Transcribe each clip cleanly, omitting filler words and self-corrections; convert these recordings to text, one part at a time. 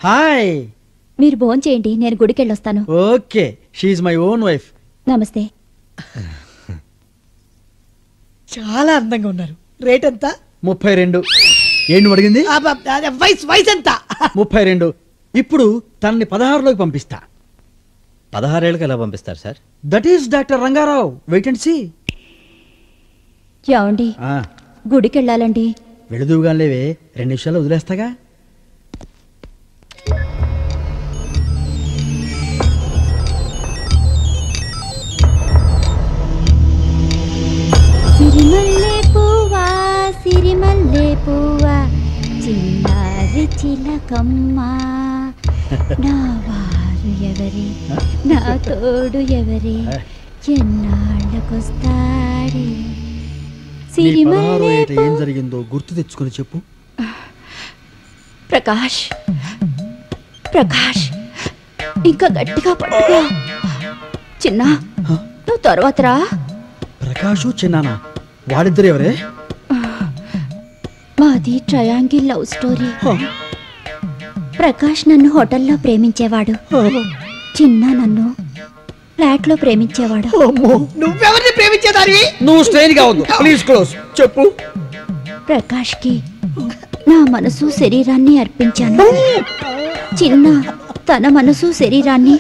Hi. మీరు భోజనం చేయండి, నేను గుడికి వెళ్ళొస్తాను. Okay, she is my own wife. నమస్తే. చాలా అందంగా ఉన్నారు. రేట్ ఎంత? 32. ఏంటి అడిగింది? వయసు ఎంత? 32. ఇప్పుడు తనని 16లోకి పంపిస్తా. 16 ఏళ్ళకి ఎలా పంపిస్తారు sir? That is doctor Rangarao. Wait and see. ఏమండి, గుడికి వెళ్ళాలండి. వెళుదువుగా లేవే, 2 నిమిషాలు వదిలేస్తాగా. సిరిమల్లె పువ్వా సిరిమల్లె పువ్వా చిన్నారి చిలకమ్మ, నా వారు ఎవరి, నా తోడు ఎవరి, ఎన్నాళ్ళకొస్తాడే. ఏం జరిగిందో గుర్తు తెచ్చుకొని చెప్పు. ప్రకాష్, ప్రకాష్, ఇంకా గట్టిగా పట్టుకో. చిన్న, నువ్వు తర్వాత రా. ప్రకాషు చిన్నానా, వాళ్ళిద్దరు ఎవరే? మాది ట్రయాంగిల్ లవ్ స్టోరీ. ప్రకాష్ నన్ను హోటల్లో ప్రేమించేవాడు, చిన్న నన్ను ఫ్లాట్ లో ప్రేమించేవాడు. నువ్వెవరిని ప్రేమించేదానివి? నువ్వు స్ట్రెయిన్ గా ఉంది. Please close. చెప్పు. ప్రకాష్ కి నా మనసు శరీరాన్ని అర్పించాను. చిన్న తన మనసు శరీరాన్ని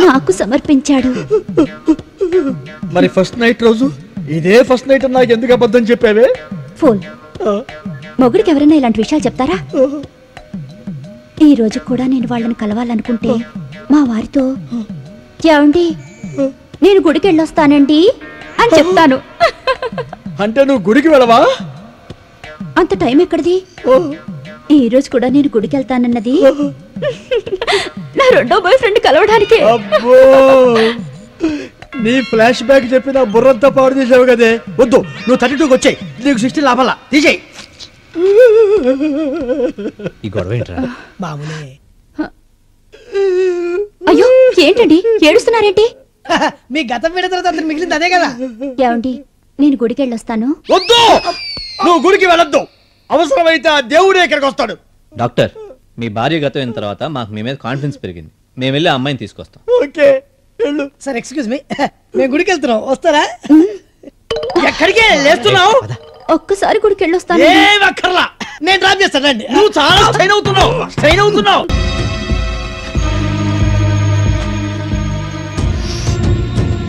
నాకు సమర్పించాడు. మరి ఫస్ట్ నైట్ రోజు ఇదే ఫస్ట్ నైట్ నాకు ఎందుకు అబద్ధం చెప్పావే? ఫోన్ మొగుడికి ఎవరైనా ఇలాంటి విషయాలు చెప్తారా? ఈ రోజు కూడా నేను వాళ్ళని కలవాలనుకుంటే మా వారితో, ఏమండి నేను గుడికి వెళ్ళొస్తానండి అని చెప్తాను. అంటే నువ్వు గుడికి వెళ్ళవా? అంత టైం ఎక్కడిది? ఈ రోజు కూడా నేను గుడికి వెళ్తానన్నది నా రెండో బాయ్ ఫ్రెండ్ కలవడానికి. నీ ఫ్లాష్ బ్యాక్ చెప్పి నా బుర్రంతా పాడు చేసావు కదే. వద్దు, నువ్వు 32కి వచ్చాయి. నీకు 16 లాభాలా? తీసేయి. ఈ గొడవ ఏంట్రా? మామూలే. అయ్యో ఏంటండి ఏడుస్తున్నారేంటి? మీ గతం విన్న తర్వాత అతను మిగిలింది అదే కదా. ఏమండి నేను గుడికి వెళ్ళొస్తాను. వద్దు, నువ్వు గుడికి వెళ్ళొద్దు. అవసరమైతే ఆ దేవుడే ఇక్కడికి వస్తాడు. డాక్టర్, మీ భార్య గతం అయిన తర్వాత మాకు మీ మీద కాన్ఫిడెన్స్ పెరిగింది. మేము వెళ్ళి అమ్మాయిని తీసుకొస్తాం. ఓకే, వెళ్ళు. సార్ ఎక్స్క్యూజ్ మీ, మేము గుడికి వెళ్తున్నాం, వస్తారా? ఎక్కడికి లేస్తున్నావు? ఒక్కసారి గుడికి వెళ్ళొస్తాను. ఏం అక్కర్లా, నేను డ్రాప్ చేస్తానండి. నువ్వు చాలా స్ట్రెయిన్ అవుతున్నావు.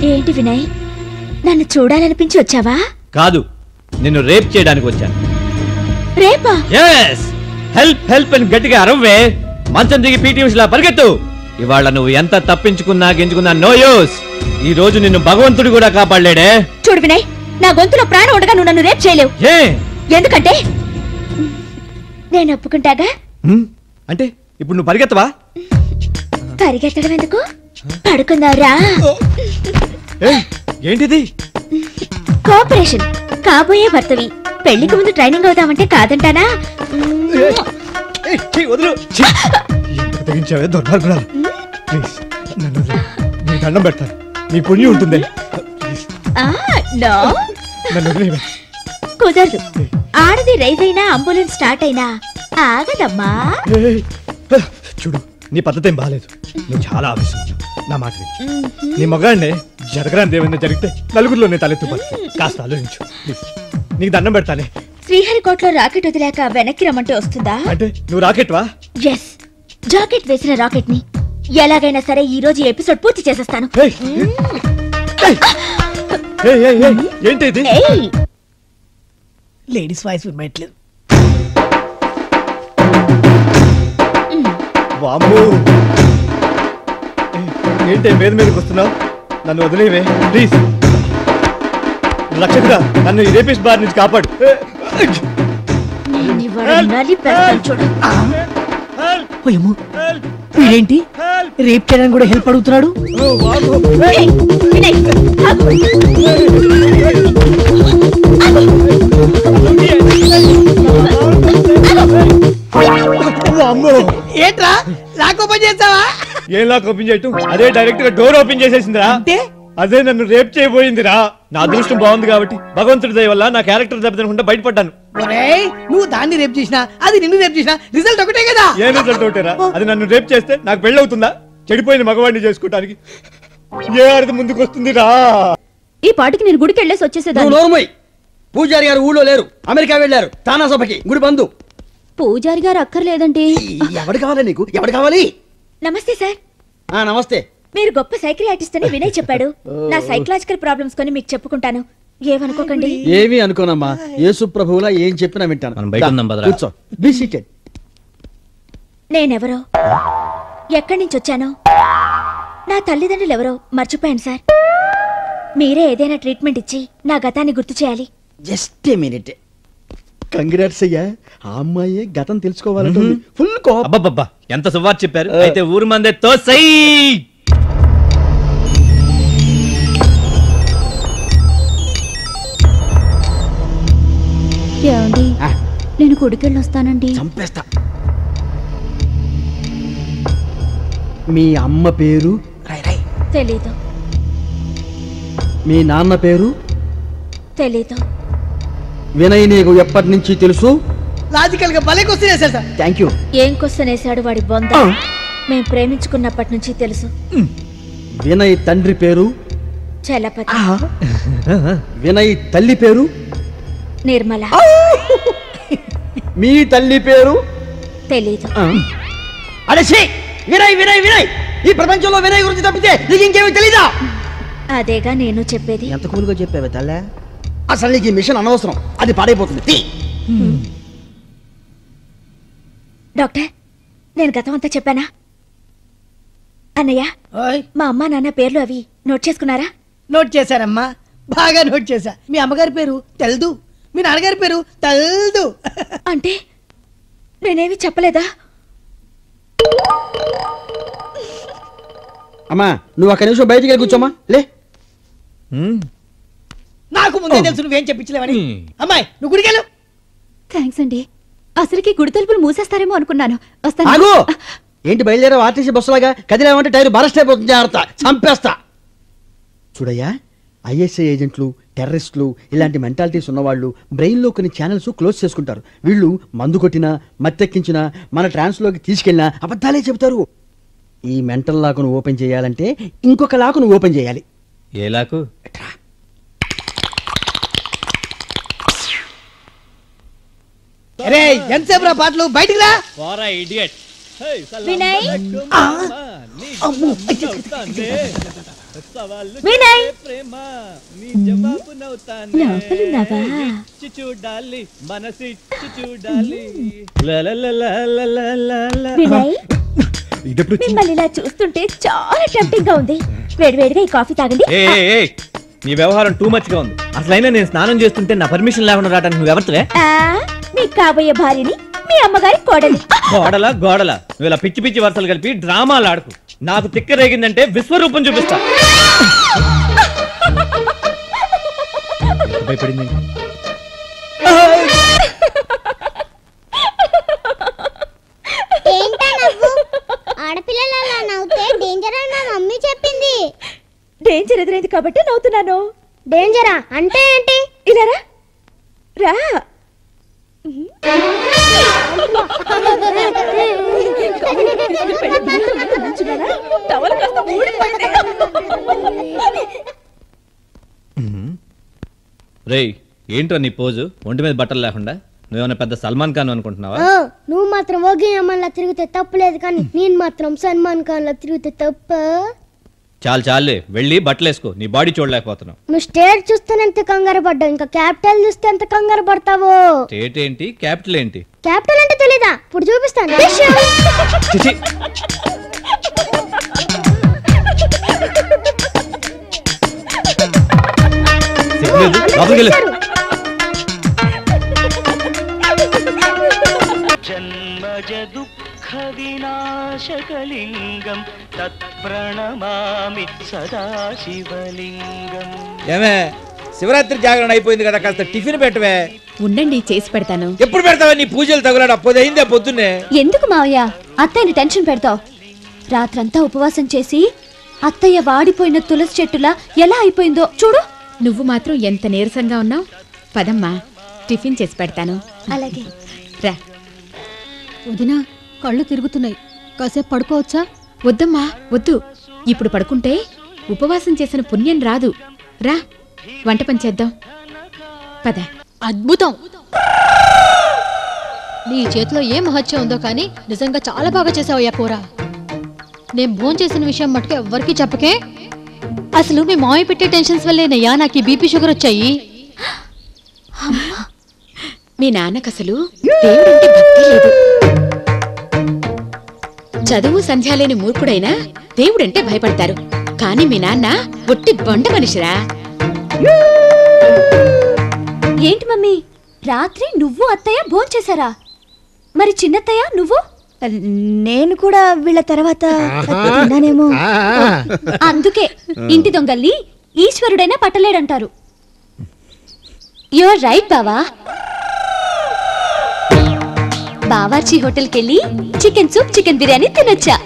ఏంటి వినయ్, నన్ను చూడాలనిపించి వచ్చావా? కాదు, నిన్ను రేప్ చేయడానికి వచ్చాను. రేపా? yes హెల్ప్ హెల్ప్ అని గట్టిగా అరవే. మంచం దిగి పీటీ ఉషలా పరిగెత్తు. ఇవాళ నువ్వు ఎంత తప్పించుకున్నా గెంచుకున్నా నో యూస్. ఈ రోజు నిన్ను భగవంతుడు కూడా కాపాడలేడే. చూడు వినయ్, నా గొంతులో ప్రాణం ఉండగా నువ్వు నన్ను రేప్ చేయలేవు. ఎందుకంటే నేను ఒప్పుకుంటాగా. అంటే ఇప్పుడు నువ్వు పరిగెత్తవా? పరిగెత్తడం ఎందుకు, పడుకుందావురా. ఏంటిది? కోఆపరేషన్. కాబోయే భర్తవి, పెళ్లికి ముందు ట్రైనింగ్ అవుదామంటే కాదంటానా? వదులు. తెగించావే దుర్మార్గురాలు. ప్లీజ్ నన్ను నీ దండం పెడతాను, నీ పుణ్యం ఉంటుంది. కుదరదు. ఆడది రైజ్ అయినా అంబులెన్స్ స్టార్ట్ అయినా ఆగదమ్మా. చూడు, నీ పద్ధతి ఏం బాగాలేదు. నువ్వు చాలా ఆవేశం. నా మాట విను. నీ మగాడినే జరగరాని ఏమైనా జరిగితే నలుగురిలో నేను తలెత్తుపడు. కాస్త ఆలోచించు ప్లీజ్. నీకు దండం పెడతానే. శ్రీహరికోటలో రాకెట్ వదిలేక వెనక్కి రమ్మంటే వస్తుందా? అంటే నువ్వు రాకెట్ వా? ఎస్, జాకెట్ వేసిన రాకెట్ ని ఎలాగైనా సరే ఈ రోజు ఎపిసోడ్ పూర్తి చేసేస్తాను. ఏంటి ఇది? లేడీస్ వాయిస్ వినట్లేదు. ఏంటి మీద మీదకి వస్తున్నావు? నన్ను వదిలేవే ప్లీజ్. రక్షకుడా, నన్ను ఈ రేపిస్ట్ బార్ నుంచి కాపాడు. ఏంటి రేప్ చేయడానికి కూడా హెల్ప్ అడుగుతున్నాడు? ఏంట్రా లాక్ ఓపెన్ చేస్తావా? ఏం లాక్ ఓపెన్ చేయటం? అదే డైరెక్ట్ గా డోర్ ఓపెన్ చేసేసిందిరా. అంటే అదే నన్ను రేప్ చేయబోయిందిరా. నా అదృష్టం బాగుంది కాబట్టి భగవంతుడి దయ వల్ల నా క్యారెక్టర్ దెబ్బతినకుండా బయటపడ్డాను. ఒరేయ్, నువ్వు దాన్ని రేపు చేసినా అది నిన్ను రేపు చేసినా రిజల్ట్ ఒకటే కదా. ఏ రిజల్ట్ ఒకటేరా? అది నన్ను రేప్ చేస్తే నాకు పెళ్ళి అవుతుందా? చెడిపోయిన మగవాడిని చేసుకోవటానికి ఏ అర్థం ముందుకు వస్తుందిరా? ఈ పాటికి నేను గుడికి వెళ్ళేసి వచ్చేసేదాన్ని. నోర్మోయ్, పూజారి గారు ఊళ్ళో లేరు, అమెరికా వెళ్ళారు తానా సభకి, గుడి బంధు. పూజారి గారు అక్కర్లేదండి. ఎవడు కావాలి నీకు? ఎవడు కావాలి? నమస్తే సార్. నమస్తే. మీరు గొప్ప సైకియాట్రిస్ట్ అని వినయ్ చెప్పాడు. నా సైకలాజికల్ ప్రాబ్లమ్స్ కొని మీకు చెప్పుకుంటాను, ఏమనుకోకండి. ఏమీ అనుకోనమ్మా, యేసు ప్రభువులా ఏం చెప్పినా వింటాను. మనం బయట ఉందాం భద్రా. కూర్చో, బీ సీటెడ్. నేనెవరో, ఎక్కడి నుంచి వచ్చానో, నా తల్లిదండ్రులు ఎవరో మర్చిపోయాను సార్. మీరే ఏదైనా ట్రీట్మెంట్ ఇచ్చి నా గతాన్ని గుర్తు చేయాలి. Just a minute. కంగ్రాట్స్ అయ్యా, ఆ అమ్మాయి గతం తెలుసుకోవాలంటే ఫుల్ కోపం. అబ్బబ్బబ్బా, ఎంత సువార్ చెప్పారు. అయితే ఊరు మందే తోసై. ఏమండి, నేను గుడికెళ్ళి వస్తానండి. చంపేస్తా. మీ అమ్మ పేరు? తెలీదు. మీ నాన్న పేరు? తెలీదు. వినయ్ నీకు ఎప్పటి నుంచి తెలుసు? లాజికల్ గా భలే క్వశ్చన్ వేశారు సార్. Thank you. ఏం క్వశ్చన్ వేశాడు వాడి బొంద. మేం ప్రేమించుకున్నప్పటి నుంచి తెలుసు. వినయ్ తండ్రి పేరు? చలపతి. వినయ్ తల్లి పేరు? నిర్మల. మీ తల్లి పేరు? తెలీదు. అరే వినయ్ వినయ్ వినయ్, ఈ ప్రపంచంలో వినయ్ గురించి తప్పితే నీకు ఇంకేమీ తెలీదా? అదేగా నేను చెప్పేది. ఎంత కూలుగా చెప్పావే తల్లే. అసలు నీకు ఈ మిషన్ అనవసరం, అది పాడైపోతుంది. డాక్టర్, నేను గతం అంతా చెప్పానా? అన్నయ్య, మా అమ్మా నాన్న పేర్లు అవి నోట్ చేసుకున్నారా? నోట్ చేశారమ్మా, బాగా నోట్ చేశా. మీ అమ్మగారి పేరు తెల్దు, మీ నాన్నగారి పేరు తెల్దు. అంటే నేనేమి చెప్పలేదా? అమ్మా, నువ్వు ఒక్క నిమిషం బయటికి వెళ్ళి కూర్చోమ్మా. లే, నాకు ముందే తెలుసు నువ్వేం చెప్పించలేవని. అమ్మాయి, నువ్వు గుడికెళ్ళు. థ్యాంక్స్ అండి. అసలుకి గుడి తలుపులు మూసేస్తారేమో అనుకున్నాను. వస్తాను. ఆగు. ఏంటి బయలుదేరావు ఆర్టీసీ బస్సులాగా? కదిలేమంటే టైర్ బరస్ట్ అయిపోతుంది. జాగ్రత్త, చంపేస్తా. చూడయ్యా, ఐఎస్ఐ ఏజెంట్లు, టెర్రరిస్టులు, ఇలాంటి మెంటాలిటీస్ ఉన్నవాళ్ళు బ్రెయిన్లో కొన్ని ఛానల్స్ క్లోజ్ చేసుకుంటారు. వీళ్ళు మందు కొట్టినా, మత్తెక్కించినా, మన ట్రాన్స్లోకి తీసుకెళ్ళినా అబద్ధాలే చెబుతారు. ఈ మెంటల్ లాకును ఓపెన్ చేయాలంటే ఇంకొక లాకును ఓపెన్ చేయాలి. ఏ లాకు? అరే, ఎంతసేపు రా పాటలు, బయటికి రా. వినయ్, వినయ్, లోపలున్నావా? వినయ్, మిమ్మల్ని ఇలా చూస్తుంటే చాలా టెంప్టింగ్ గా ఉంది. వేడివేడిగా ఈ కాఫీ తాగండి. నీ వ్యవహారం టూ మచ్ గా ఉంది. అసలైనా నేను స్నానం చేస్తుంటే నా పర్మిషన్ లేకుండా రావడానికి నువ్వు ఎవరితో? మీ కాబోయే భార్యని, మీ అమ్మగారి కోడలి. గోడలా గోడలా, నువ్వు ఇలా పిచ్చి పిచ్చి వరుసలు కలిపి డ్రామాలు ఆడుకు. నాకు తిక్క రేగిందంటే విశ్వరూపం చూపిస్తా. భయపడింది. ఆడపిల్లలు అలా నవ్వుతే డేంజర్ అని మా మమ్మీ చెప్పింది. డేంజర్ ఎదురైంది కాబట్టి నవ్వుతున్నాను. డేంజరా అంటే ఏంటి? ఇలా రా. రా. రేయ్, ఏంట్రా నీ పోజు? ఒంటి మీద బట్టలు లేకుండా నువ్వేమన్నా పెద్ద సల్మాన్ ఖాన్ అనుకుంటున్నావా? నువ్వు మాత్రం ఓగి అమ్మలా తిరిగితే తప్పులేదు, కానీ నేను మాత్రం సల్మాన్ ఖాన్ లా తిరిగితే తప్ప. చాలు చాలే, వెళ్ళి బట్టలు వేసుకో. నీ బాడీ చూడలేకపోతున్నావు. నువ్వు స్టేట్ చూస్తేనే ఎంత కంగారు పడ్డావు, ఇంకా క్యాపిటల్ చూస్తే ఎంత కంగారు పడతావో. స్టేట్ ఏంటి, క్యాపిటల్ ఏంటి? క్యాపిటల్ అంటే తెలీదా? ఇప్పుడు చూపిస్తాను. చిచి. లోపలికి వెళ్ళు. జన్మజ దుఃఖ వినాశకలింగం తత్ప్రణమామి సదాశివలింగం. ఏమే, శివరాత్రి జాగరణ అయిపోయింది కదా, కాస్త టిఫిన్ పెట్టవే. ఉండండి, చేసి పెడతాను. ఎప్పుడు పెడతావా? నీ పూజలు తగులాడు అప్పుడు అయిందే పొద్దున్నే. ఎందుకు మావయ్య అత్తయ్యని టెన్షన్ పెడతావు? రాత్రంతా ఉపవాసం చేసి అత్తయ్య వాడిపోయిన తులసి చెట్టులా ఎలా అయిపోయిందో చూడు. నువ్వు మాత్రం ఎంత నీరసంగా ఉన్నావు. పదమ్మా, టిఫిన్ చేసి పెడతాను. అలాగే. రా. వదినా, కళ్ళు తిరుగుతున్నాయి, కాసేపు పడుకోవచ్చా? వద్దమ్మా, వద్దు. ఇప్పుడు పడుకుంటే ఉపవాసం చేసిన పుణ్యం రాదు. రా, వంట పని చేద్దాం. పద. అద్భుతం. నీ చేతిలో ఏ మహత్యం ఉందో కానీ నిజంగా చాలా బాగా చేసావయ్యా కూర. నేను భోంచేసిన విషయం మటుకు ఎవ్వరికీ చెప్పకే. అసలు మీ మామయ్య పెట్టే టెన్షన్స్ వల్లేనయ్యా నాకు ఈ బీపీ షుగర్ వచ్చాయి. మీ నాన్నకు అసలు దేవుడంటే భక్తి లేదు. చదువు సంధ్య లేని మూర్ఖుడైనా దేవుడంటే భయపడతారు. కానీ మీ నాన్న ఒట్టి బొండ మనిషిరా. ఏంటి మమ్మీ, రాత్రి నువ్వు అత్తయ్య భోంచేశారా? మరి చిన్నత్తయ్య నువ్వు? నేను కూడా వీళ్ళ తర్వాత తిన్నానేమో. అందుకే ఇంటి దొంగల్ని ఈశ్వరుడైనా పట్టలేడంటారు. యువర్ రైట్ బావా. బావార్చి హోటల్కి వెళ్ళి చికెన్ సూప్, చికెన్ బిర్యానీ తినొచ్చా?